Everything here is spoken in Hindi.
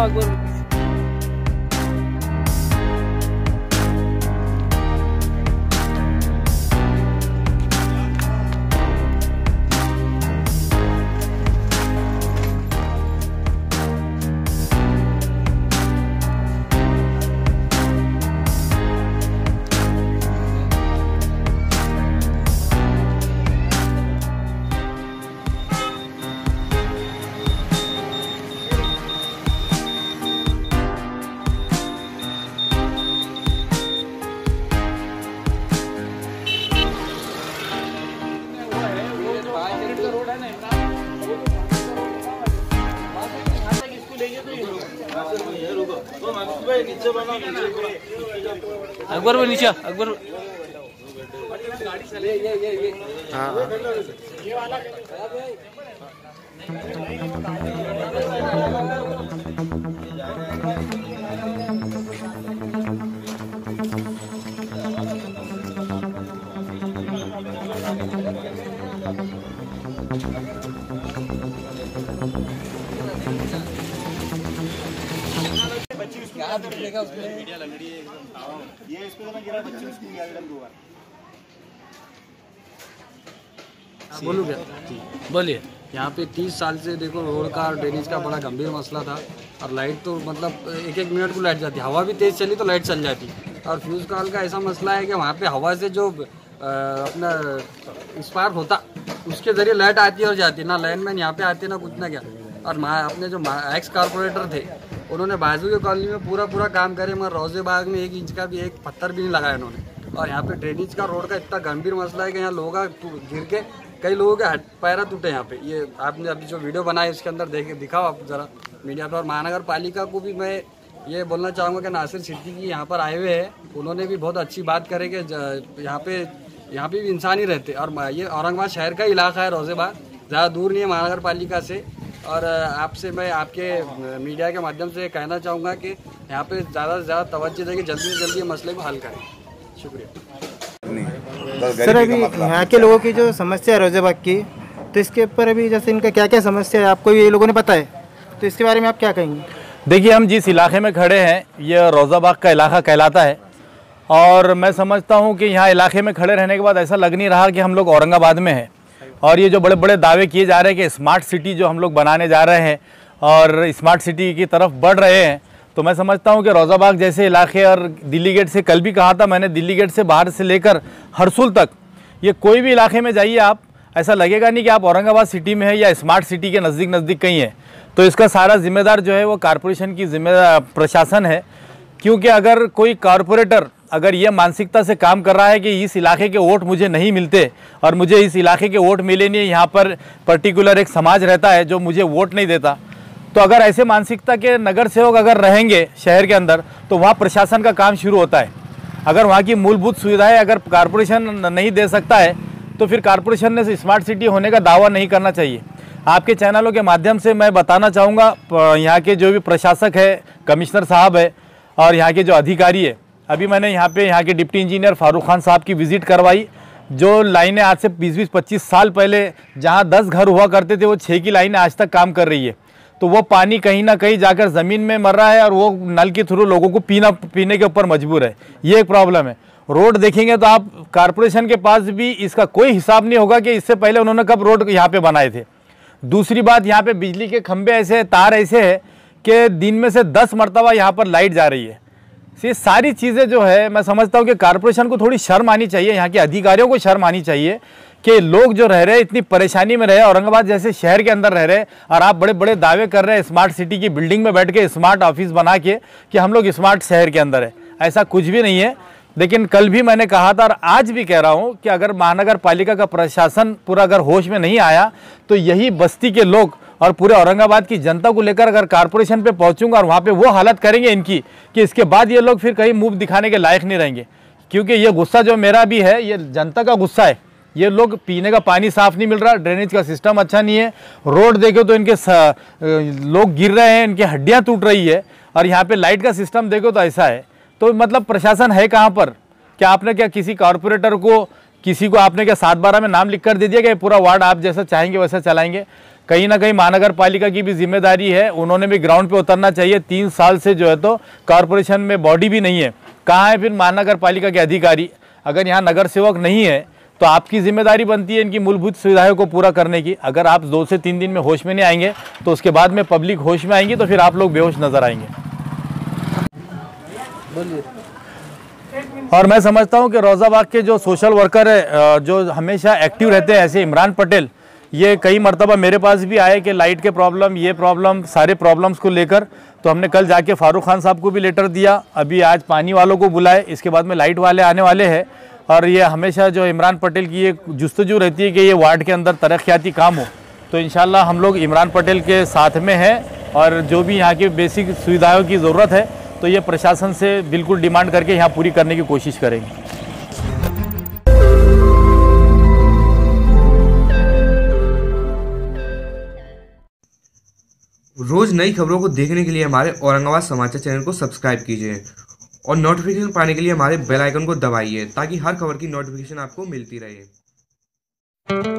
अल्लाह अकबर। अकबर भाई नीचे, अकबर हाँ ये इस पे तो मैं गिरा बच्ची उसको गिरा दो बार। बोलूँ क्या? बोलिए। यहाँ पे 30 साल से देखो रोड का और ड्रेनेज का बड़ा गंभीर मसला था और लाइट तो मतलब एक एक मिनट को लाइट जाती, हवा भी तेज़ चली तो लाइट चल जाती। और फ्यूज़ कॉइल का ऐसा मसला है कि वहाँ पे हवा से जो अपना स्पार्क होता उसके ज़रिए लाइट आती और जाती, ना लाइनमैन यहाँ पे आते ना कुछ ना क्या। और अपने जो एक्स कारपोरेटर थे उन्होंने बाजू के कॉलोनी में पूरा काम करे, मगर रोजे बाग में 1 इंच का भी एक पत्थर भी नहीं लगाया उन्होंने। और यहाँ पे ड्रेनेज का रोड का इतना गंभीर मसला है कि यहाँ लोग गिर के कई लोगों के पैर टूटे यहाँ पे। ये आपने अभी जो वीडियो बनाई इसके अंदर दिखाओ आप ज़रा मीडिया पर। और महानगर पालिका को भी मैं ये बोलना चाहूँगा कि नासिर सिद्दीकी यहाँ पर आए हुए हैं, उन्होंने भी बहुत अच्छी बात करे कि यहाँ पे भी इंसान ही रहते। और ये औरंगाबाद शहर का इलाका है रोजेबाग, ज़्यादा दूर नहीं है महानगर पालिका से। और आपसे मैं आपके मीडिया के माध्यम से कहना चाहूँगा कि यहाँ पे ज़्यादा से ज़्यादा तवज्जो दें कि जल्दी से जल्दी ये मसले को हल करें। शुक्रिया सर। अभी यहाँ के लोगों की जो समस्या है रोजेबाग की, तो इसके ऊपर अभी जैसे इनका क्या क्या समस्या है आपको ये लोगों ने पता है, तो इसके बारे में आप क्या कहेंगे? देखिए, हम जिस इलाके में खड़े हैं ये रोजाबाग का इलाका कहलाता है और मैं समझता हूँ कि यहाँ इलाके में खड़े रहने के बाद ऐसा लग नहीं रहा कि हम लोग औरंगाबाद में हैं। और ये जो बड़े बड़े दावे किए जा रहे हैं कि स्मार्ट सिटी जो हम लोग बनाने जा रहे हैं और स्मार्ट सिटी की तरफ बढ़ रहे हैं, तो मैं समझता हूँ कि रोजाबाग जैसे इलाके और दिल्ली गेट से, कल भी कहा था मैंने, दिल्ली गेट से बाहर से लेकर हरसुल तक, ये कोई भी इलाके में जाइए आप, ऐसा लगेगा नहीं कि आप औरंगाबाद सिटी में है या स्मार्ट सिटी के नज़दीक कहीं है। तो इसका सारा जिम्मेदार जो है वो कारपोरेशन की जिम्मेदार प्रशासन है। क्योंकि अगर कोई कारपोरेटर अगर ये मानसिकता से काम कर रहा है कि इस इलाके के वोट मुझे नहीं मिलते और मुझे इस इलाके के वोट मिले नहीं, यहाँ पर पर्टिकुलर एक समाज रहता है जो मुझे वोट नहीं देता, तो अगर ऐसे मानसिकता के नगर सेवक अगर रहेंगे शहर के अंदर तो वहाँ प्रशासन का काम शुरू होता है। अगर वहाँ की मूलभूत सुविधाएं अगर कारपोरेशन नहीं दे सकता है तो फिर कारपोरेशन ने स्मार्ट सिटी होने का दावा नहीं करना चाहिए। आपके चैनलों के माध्यम से मैं बताना चाहूँगा, यहाँ के जो भी प्रशासक है, कमिश्नर साहब है और यहाँ के जो अधिकारी है, अभी मैंने यहाँ के डिप्टी इंजीनियर फारूक खान साहब की विज़िट करवाई। जो लाइनें आज से 20-25 साल पहले जहाँ 10 घर हुआ करते थे वो 6 की लाइनें आज तक काम कर रही है। तो वो पानी कहीं ना कहीं जाकर ज़मीन में मर रहा है और वो नल के थ्रू लोगों को पीने के ऊपर मजबूर है। ये एक प्रॉब्लम है। रोड देखेंगे तो आप कारपोरेशन के पास भी इसका कोई हिसाब नहीं होगा कि इससे पहले उन्होंने कब रोड यहाँ पे बनाए थे। दूसरी बात, यहाँ पे बिजली के खंभे ऐसे, तार ऐसे है कि दिन में से 10 मरतबा यहाँ पर लाइट जा रही है। ये सारी चीज़ें जो है मैं समझता हूँ कि कारपोरेशन को थोड़ी शर्म आनी चाहिए, यहाँ के अधिकारियों को शर्म आनी चाहिए कि लोग जो रह रहे हैं इतनी परेशानी में रहे, औरंगाबाद जैसे शहर के अंदर रह रहे और आप बड़े बड़े दावे कर रहे हैं स्मार्ट सिटी की बिल्डिंग में बैठ के, स्मार्ट ऑफिस बना के कि हम लोग स्मार्ट शहर के अंदर है। ऐसा कुछ भी नहीं है। लेकिन कल भी मैंने कहा था और आज भी कह रहा हूँ कि अगर महानगर पालिका का प्रशासन पूरा अगर होश में नहीं आया तो यही बस्ती के लोग और पूरे औरंगाबाद की जनता को लेकर अगर कारपोरेशन पे पहुंचूंगा और वहाँ पे वो हालत करेंगे इनकी कि इसके बाद ये लोग फिर कहीं मुंह दिखाने के लायक नहीं रहेंगे। क्योंकि ये गुस्सा जो मेरा भी है ये जनता का गुस्सा है। ये लोग पीने का पानी साफ नहीं मिल रहा, ड्रेनेज का सिस्टम अच्छा नहीं है, रोड देखो तो इनके लोग गिर रहे हैं, इनकी हड्डियाँ टूट रही है, और यहाँ पे लाइट का सिस्टम देखो तो ऐसा है। तो मतलब प्रशासन है कहाँ पर? क्या आपने क्या किसी कारपोरेटर को, किसी को आपने क्या 7/12 में नाम लिख कर दे दिया कि पूरा वार्ड आप जैसा चाहेंगे वैसा चलाएंगे? कहीं ना कहीं महानगर पालिका की भी जिम्मेदारी है, उन्होंने भी ग्राउंड पे उतरना चाहिए। 3 साल से जो है तो कॉरपोरेशन में बॉडी भी नहीं है, कहाँ है फिर महानगर पालिका के अधिकारी? अगर यहाँ नगर सेवक नहीं है तो आपकी जिम्मेदारी बनती है इनकी मूलभूत सुविधाओं को पूरा करने की। अगर आप 2 से 3 दिन में होश में नहीं आएंगे तो उसके बाद में पब्लिक होश में आएंगी, तो फिर आप लोग बेहोश नजर आएंगे। और मैं समझता हूँ कि रोज़ाबाग के जो सोशल वर्कर है, जो हमेशा एक्टिव रहते हैं, ऐसे इमरान पटेल, ये कई मरतबा मेरे पास भी आए कि लाइट के प्रॉब्लम, ये प्रॉब्लम, सारे प्रॉब्लम्स को लेकर। तो हमने कल जाके फारूक खान साहब को भी लेटर दिया, अभी आज पानी वालों को बुलाए, इसके बाद में लाइट वाले आने वाले हैं। और ये हमेशा जो इमरान पटेल की ये जुस्तजू रहती है कि ये वार्ड के अंदर तरक्याती काम हो, तो इंशाल्लाह हम लोग इमरान पटेल के साथ में हैं। और जो भी यहाँ की बेसिक सुविधाओं की ज़रूरत है तो ये प्रशासन से बिल्कुल डिमांड करके यहाँ पूरी करने की कोशिश करेंगे। रोज नई खबरों को देखने के लिए हमारे औरंगाबाद समाचार चैनल को सब्सक्राइब कीजिए और नोटिफिकेशन पाने के लिए हमारे बेल आइकन को दबाइए ताकि हर खबर की नोटिफिकेशन आपको मिलती रहे।